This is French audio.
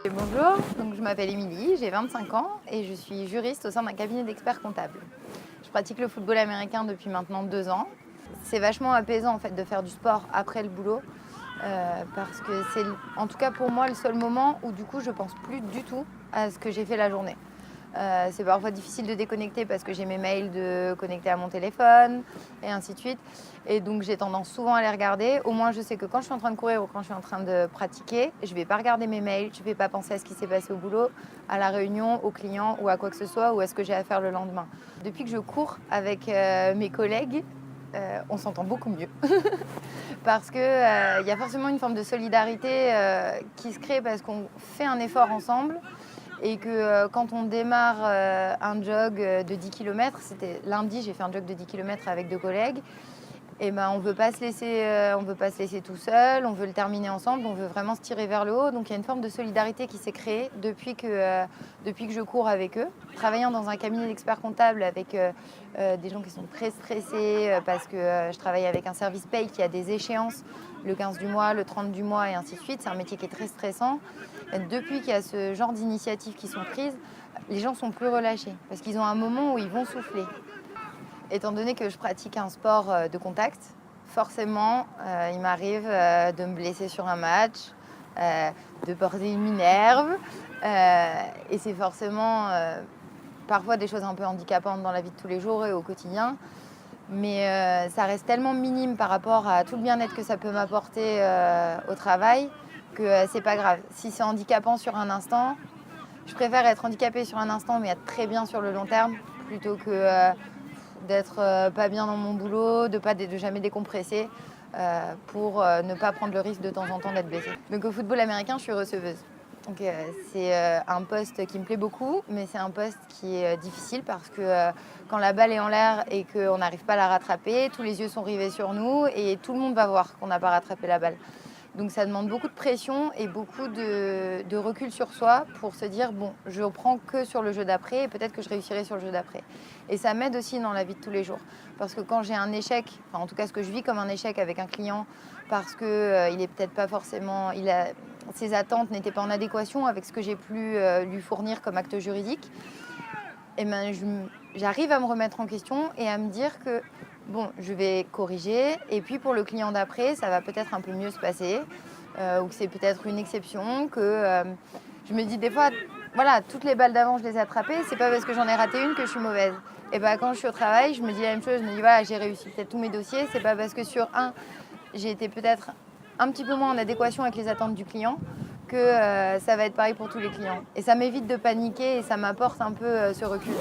Et bonjour, donc je m'appelle Émilie, j'ai 25 ans et je suis juriste au sein d'un cabinet d'experts comptables. Je pratique le football américain depuis maintenant 2 ans. C'est vachement apaisant en fait de faire du sport après le boulot parce que c'est en tout cas pour moi le seul moment où du coup je pense plus du tout à ce que j'ai fait la journée. C'est parfois difficile de déconnecter parce que j'ai mes mails de connecter à mon téléphone et ainsi de suite. Et donc j'ai tendance souvent à les regarder. Au moins je sais que quand je suis en train de courir ou quand je suis en train de pratiquer, je ne vais pas regarder mes mails, je ne vais pas penser à ce qui s'est passé au boulot, à la réunion, aux clients ou à quoi que ce soit ou à ce que j'ai à faire le lendemain. Depuis que je cours avec mes collègues, on s'entend beaucoup mieux. Parce qu'il y a forcément une forme de solidarité qui se crée parce qu'on fait un effort ensemble et que quand on démarre un jog de 10 km, c'était lundi, j'ai fait un jog de 10 km avec 2 collègues, et ben on veut pas se laisser, on veut pas se laisser tout seul, on veut le terminer ensemble, on veut vraiment se tirer vers le haut. Donc il y a une forme de solidarité qui s'est créée depuis que je cours avec eux. Travaillant dans un cabinet d'experts comptables avec des gens qui sont très stressés parce que je travaille avec un service paye qui a des échéances, le 15 du mois, le 30 du mois et ainsi de suite. C'est un métier qui est très stressant. Depuis qu'il y a ce genre d'initiatives qui sont prises, les gens sont plus relâchés parce qu'ils ont un moment où ils vont souffler. Étant donné que je pratique un sport de contact, forcément, il m'arrive de me blesser sur un match, de porter une minerve. Et c'est forcément parfois des choses un peu handicapantes dans la vie de tous les jours et au quotidien. Mais ça reste tellement minime par rapport à tout le bien-être que ça peut m'apporter au travail que c'est pas grave. Si c'est handicapant sur un instant, je préfère être handicapée sur un instant mais être très bien sur le long terme plutôt que d'être pas bien dans mon boulot, de jamais décompresser pour ne pas prendre le risque de temps en temps d'être blessée. Donc au football américain, je suis receveuse. Donc c'est un poste qui me plaît beaucoup, mais c'est un poste qui est difficile parce que quand la balle est en l'air et qu'on n'arrive pas à la rattraper, tous les yeux sont rivés sur nous et tout le monde va voir qu'on n'a pas rattrapé la balle. Donc ça demande beaucoup de pression et beaucoup de recul sur soi pour se dire bon, je prends que sur le jeu d'après et peut-être que je réussirai sur le jeu d'après. Et ça m'aide aussi dans la vie de tous les jours. Parce que quand j'ai un échec, enfin en tout cas ce que je vis comme un échec avec un client, parce qu'il est peut-être pas forcément, ses attentes n'étaient pas en adéquation avec ce que j'ai pu lui fournir comme acte juridique, et ben j'arrive à me remettre en question et à me dire que bon, je vais corriger et puis pour le client d'après, ça va peut-être un peu mieux se passer ou que c'est peut-être une exception, que je me dis des fois, voilà, toutes les balles d'avant, je les ai attrapées, c'est pas parce que j'en ai raté une que je suis mauvaise. Et ben quand je suis au travail, je me dis la même chose, je me dis voilà, j'ai réussi peut-être tous mes dossiers, c'est pas parce que sur un, j'ai été peut-être un petit peu moins en adéquation avec les attentes du client que ça va être pareil pour tous les clients. Et ça m'évite de paniquer et ça m'apporte un peu ce recul.